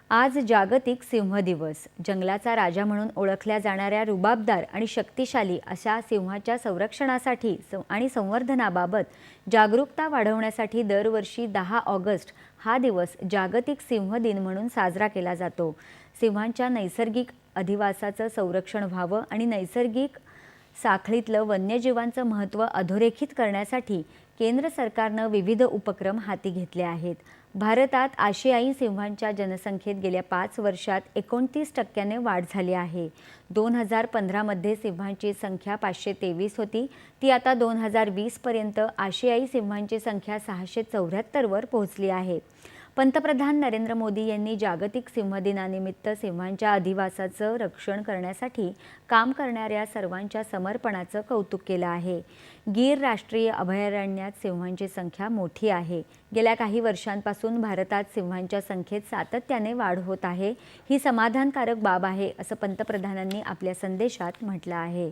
आज जागतिक सिंह दिवस। जंगलाचा राजा म्हणून ओळखल्या जाणाऱ्या रुबाबदार आणि शक्तिशाली अशा सिंहाच्या संरक्षणासाठी आणि संवर्धनाबाबत जागरूकता वाढवण्यासाठी दरवर्षी 10 ऑगस्ट हा दिवस जागतिक सिंह दिन म्हणून साजरा केला जातो। सिंहांच्या नैसर्गिक अधिवासाचं संरक्षण व्हावं आणि नैसर्गिक साखळीतलं वन्यजीवांचं महत्त्व अधोरेखित करण्यासाठी केंद्र सरकारनं विविध उपक्रम हाती घेतले आहेत। भारतात आशियाई सिंहांच्या जनसंख्येत गेल्या 5 वर्षात 29% वाढ झाली आहे। 2015 मध्ये सिंहांची संख्या 523 होती, ती आता 2020 पर्यंत आशियाई सिंहांची संख्या 674 वर पोहोचली आहे। पंतप्रधान नरेंद्र मोदी यांनी जागतिक सिंह दिनानिमित्त सिंहांच्या अधिवासाचं रक्षण करण्यासाठी काम करणाऱ्या सर्वांच्या समर्पणाचं कौतुक केलं आहे। गीर राष्ट्रीय अभयारण्यात सिंहांची संख्या मोठी आहे। गेल्या काही वर्षांपासून भारतात सिंहांच्या संख्येत सातत्याने वाढ होत आहे। ही समाधानकारक बाब आहे, असं पंतप्रधानांनी आपल्या संदेशात म्हटलं आहे।